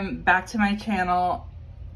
welcome back to my channel.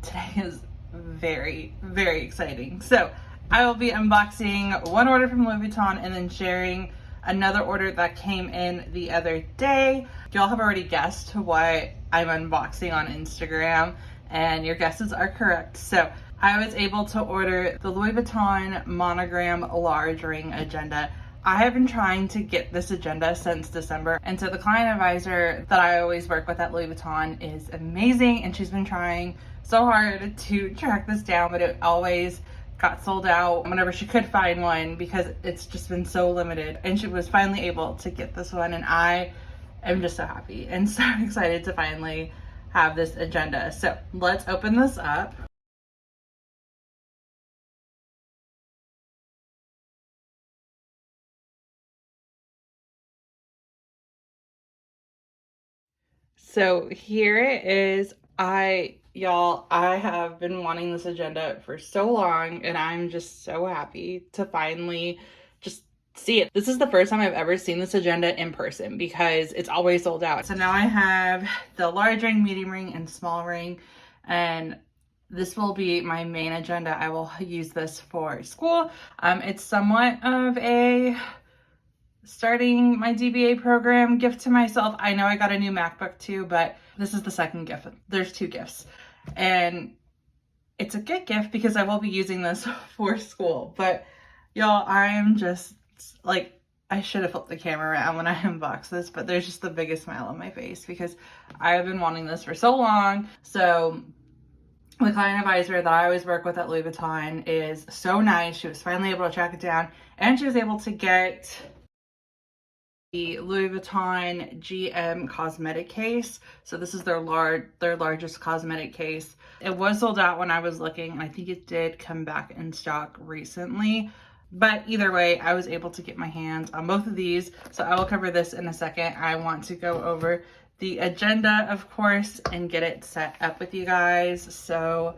Today is very, very exciting. So I will be unboxing one order from Louis Vuitton and then sharing another order that came in the other day. Y'all have already guessed what I'm unboxing on Instagram, and your guesses are correct. So I was able to order the Louis Vuitton monogram large ring agenda. I have been trying to get this agenda since December, and so the client advisor that I always work with at Louis Vuitton is amazing, and she's been trying so hard to track this down, but it always got sold out whenever she could find one because it's just been so limited. And she was finally able to get this one, and I am just so happy and so excited to finally have this agenda. So let's open this up. So here it is. I have been wanting this agenda for so long, and I'm just so happy to finally just see it. This is the first time I've ever seen this agenda in person because it's always sold out. So now I have the large ring, medium ring, and small ring, and this will be my main agenda. I will use this for school. It's somewhat of a starting my DBA program gift to myself. I know I got a new MacBook too, but this is the second gift. There's two gifts, and it's a good gift because I will be using this for school. But y'all, I am just like, I should have flipped the camera around when I unboxed this, but there's just the biggest smile on my face because I've been wanting this for so long. So the client advisor that I always work with at Louis Vuitton is so nice. She was finally able to track it down, and she was able to get the Louis Vuitton GM Cosmetic case. So this is their largest cosmetic case. It was sold out when I was looking, and I think it did come back in stock recently. But either way, I was able to get my hands on both of these. So I will cover this in a second. I want to go over the agenda, of course, and get it set up with you guys. So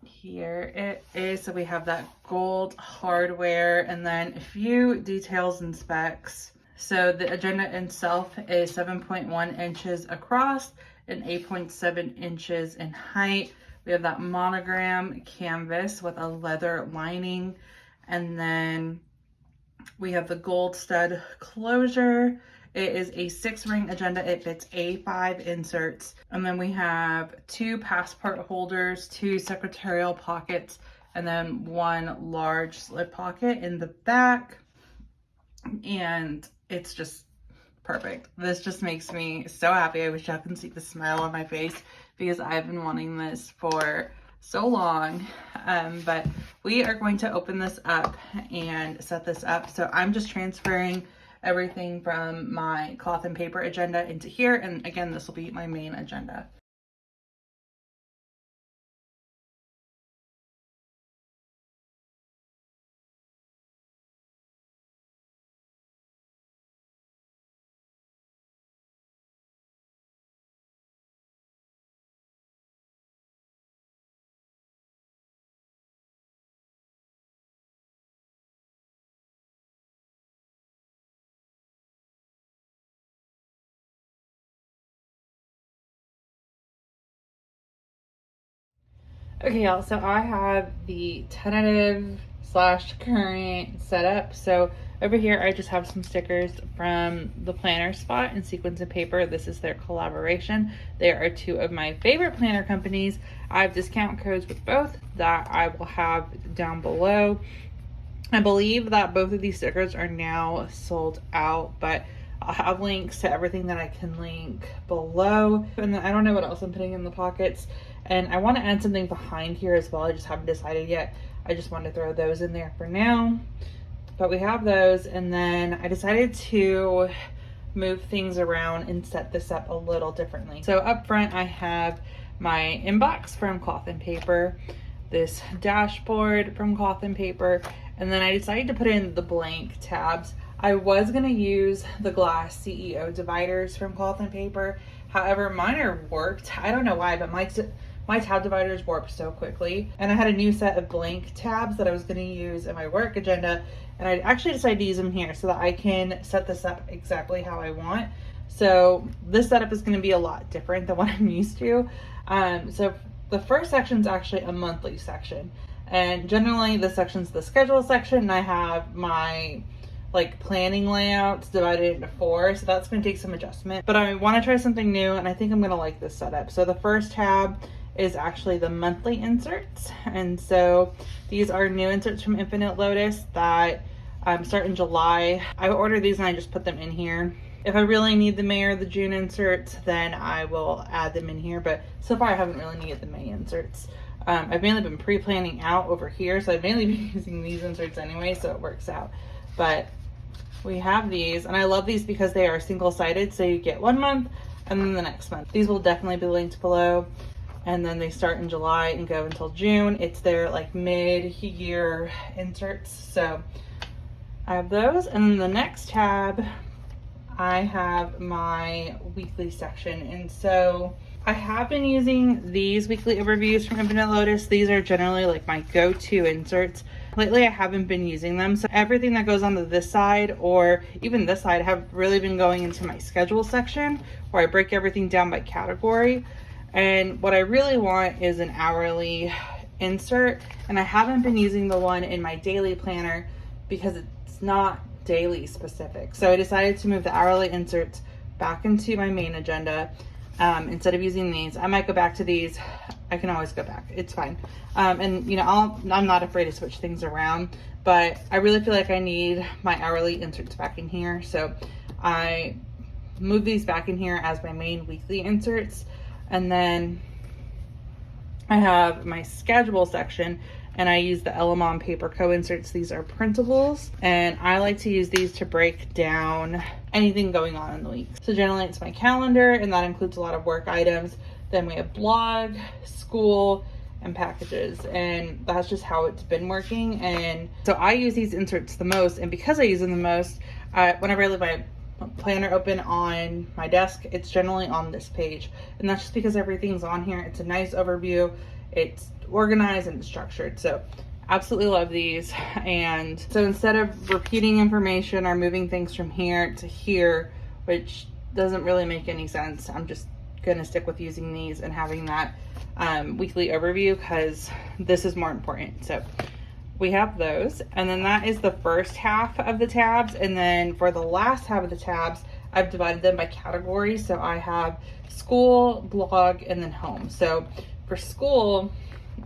here it is. So we have that gold hardware and then a few details and specs. So the agenda itself is 7.1 inches across and 8.7 inches in height. We have that monogram canvas with a leather lining. And then we have the gold stud closure. It is a 6-ring agenda. It fits A5 inserts. And then we have 2 passport holders, 2 secretarial pockets, and then 1 large slip pocket in the back. And it's just perfect. This just makes me so happy. I wish y'all can see the smile on my face because I've been wanting this for so long. But we are going to open this up and set this up. So I'm just transferring everything from my cloth and paper agenda into here. And again, this will be my main agenda. Okay, y'all, so I have the tentative / current setup. So over here, I just have some stickers from the planner spot and Sequins and Paper. This is their collaboration. They are 2 of my favorite planner companies. I have discount codes with both that I will have down below. I believe that both of these stickers are now sold out, but I'll have links to everything that I can link below. And then I don't know what else I'm putting in the pockets. And I want to add something behind here as well. I just haven't decided yet. I just want to throw those in there for now. But we have those. And then I decided to move things around and set this up a little differently. So up front, I have my inbox from Cloth and Paper, this dashboard from Cloth and Paper, and then I decided to put in the blank tabs. I was going to use the glass CEO dividers from Cloth and Paper. However, mine are warped. I don't know why, but my tab dividers warp so quickly. And I had a new set of blank tabs that I was going to use in my work agenda. And I actually decided to use them here so that I can set this up exactly how I want. So this setup is going to be a lot different than what I'm used to. So the first section is actually a monthly section, and generally this section's the schedule section, and I have my like planning layouts divided into 4, so that's going to take some adjustment, but I want to try something new, and I think I'm going to like this setup. So the first tab is actually the monthly inserts, and so these are new inserts from Infinite Lotus that start in July. I ordered these and I just put them in here. If I really need the May or the June inserts, then I will add them in here, but so far I haven't really needed the May inserts. I've mainly been pre-planning out over here, so I've mainly been using these inserts anyway, so it works out. But we have these, and I love these because they are single-sided, so you get 1 month and then the next month. These will definitely be linked below, and then they start in July and go until June. It's their like mid-year inserts, so I have those. And then the next tab, I have my weekly section, and so I have been using these weekly overviews from Infinite Lotus. These are generally like my go-to inserts. Lately I haven't been using them, so everything that goes onto this side or even this side have really been going into my schedule section, where I break everything down by category. And what I really want is an hourly insert, and I haven't been using the one in my daily planner because it's not daily specific. So I decided to move the hourly inserts back into my main agenda. Instead of using these, I might go back to these. I can always go back, it's fine. And you know, I'm not afraid to switch things around, but I really feel like I need my hourly inserts back in here. So I move these back in here as my main weekly inserts. And then I have my schedule section, and I use the Elamon Paper Co inserts. These are printables, and I like to use these to break down anything going on in the week. So generally it's my calendar, and that includes a lot of work items. Then we have blog, school, and packages, and that's just how it's been working. And so I use these inserts the most, and because I use them the most, whenever I leave my planner open on my desk, it's generally on this page, and that's just because everything's on here. It's a nice overview, it's organized and structured, so absolutely love these. And so instead of repeating information or moving things from here to here, which doesn't really make any sense, I'm just gonna stick with using these and having that weekly overview, because this is more important. So we have those, and then that is the first half of the tabs. And then for the last half of the tabs, I've divided them by category. So I have school, blog, and then home. So for school,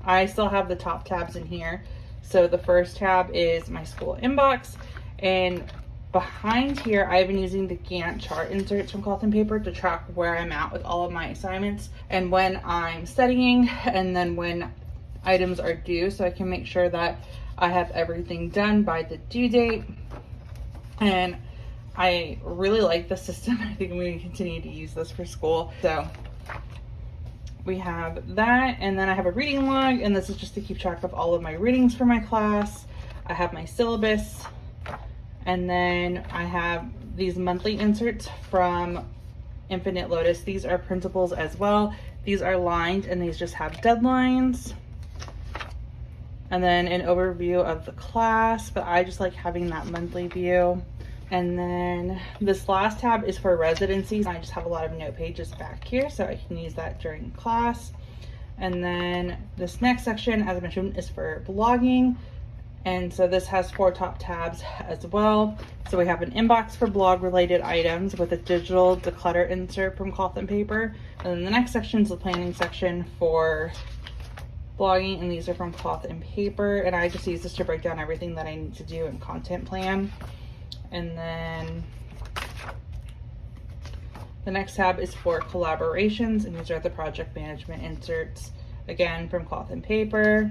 I still have the top tabs in here. So the first tab is my school inbox, and behind here I've been using the Gantt chart inserts from Cloth and Paper to track where I'm at with all of my assignments and when I'm studying, and then when items are due, so I can make sure that I have everything done by the due date. And I really like the system. I think I'm going to continue to use this for school. So we have that, and then I have a reading log, and this is just to keep track of all of my readings for my class. I have my syllabus, and then I have these monthly inserts from Infinite Lotus. These are printables as well. These are lined, and these just have deadlines. And then an overview of the class, but I just like having that monthly view. And then this last tab is for residencies. I just have a lot of note pages back here, so I can use that during class. And then this next section, as I mentioned, is for blogging. And so this has 4 top tabs as well. So we have an inbox for blog related items with a digital declutter insert from Cloth and Paper. And then the next section is the planning section for blogging, and these are from Cloth and Paper, and I just use this to break down everything that I need to do in content plan. And then the next tab is for collaborations, and these are the project management inserts, again from Cloth and Paper.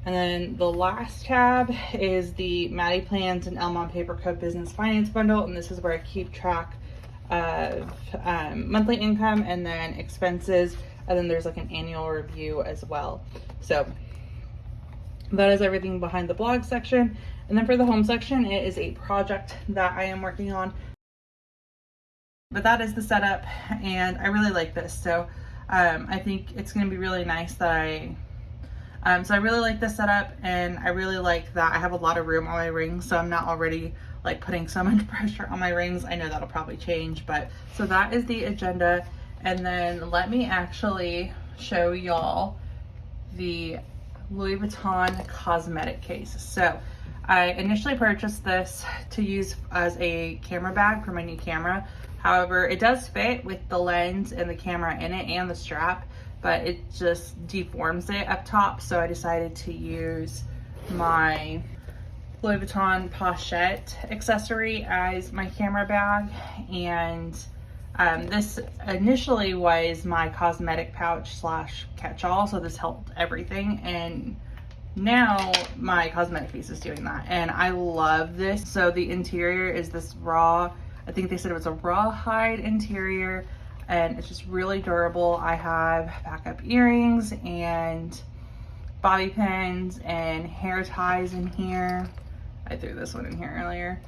And then the last tab is the Maddie Plans and Elamon Paper Co Business Finance Bundle, and this is where I keep track of monthly income and then expenses. And then there's like an annual review as well. So that is everything behind the blog section. And then for the home section, it is a project that I am working on. But that is the setup, and I really like this. So I think it's going to be really nice that I really like this setup, and I really like that I have a lot of room on my rings, so I'm not already like putting so much pressure on my rings. I know that'll probably change, but so that is the agenda. And then let me actually show y'all the Louis Vuitton Cosmetic case. So I initially purchased this to use as a camera bag for my new camera. However, it does fit with the lens and the camera in it and the strap, but it just deforms it up top. So I decided to use my Louis Vuitton pochette accessory as my camera bag. And this initially was my cosmetic pouch slash catch-all, so this held everything, and now my cosmetic case is doing that, and I love this. So the interior is this raw, I think they said it was a rawhide interior, and it's just really durable. I have backup earrings and bobby pins and hair ties in here. I threw this one in here earlier.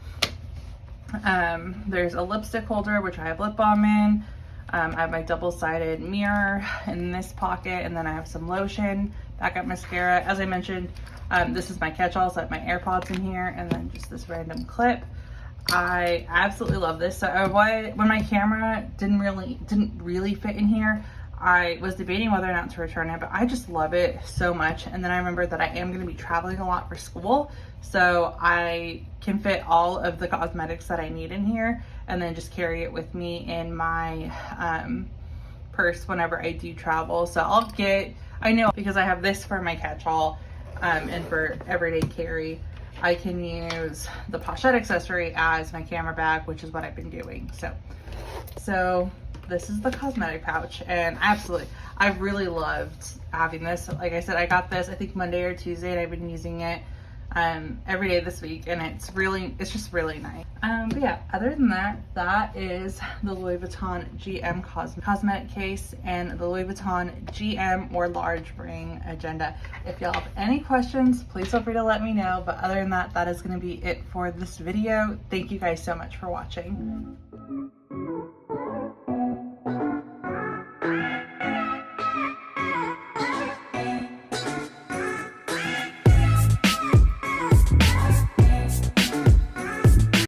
There's a lipstick holder, which I have lip balm in. I have my double-sided mirror in this pocket, and then I have some lotion, backup mascara. As I mentioned, this is my catch-all, so I have my AirPods in here, and then just this random clip. I absolutely love this. So when my camera didn't really fit in here, I was debating whether or not to return it, but I just love it so much. And then I remembered that I am going to be traveling a lot for school, so I can fit all of the cosmetics that I need in here and then just carry it with me in my purse whenever I do travel. So I know because I have this for my catch-all and for everyday carry, I can use the pochette accessory as my camera bag, which is what I've been doing. So this is the cosmetic pouch, and I've really loved having this. Like I said, I got this I think Monday or Tuesday, and I've been using it every day this week, and it's just really nice. But yeah, other than that, that is the Louis Vuitton GM cosmetic case and the Louis Vuitton GM or large ring agenda. If y'all have any questions, please feel free to let me know. But other than that, that is going to be it for this video. Thank you guys so much for watching.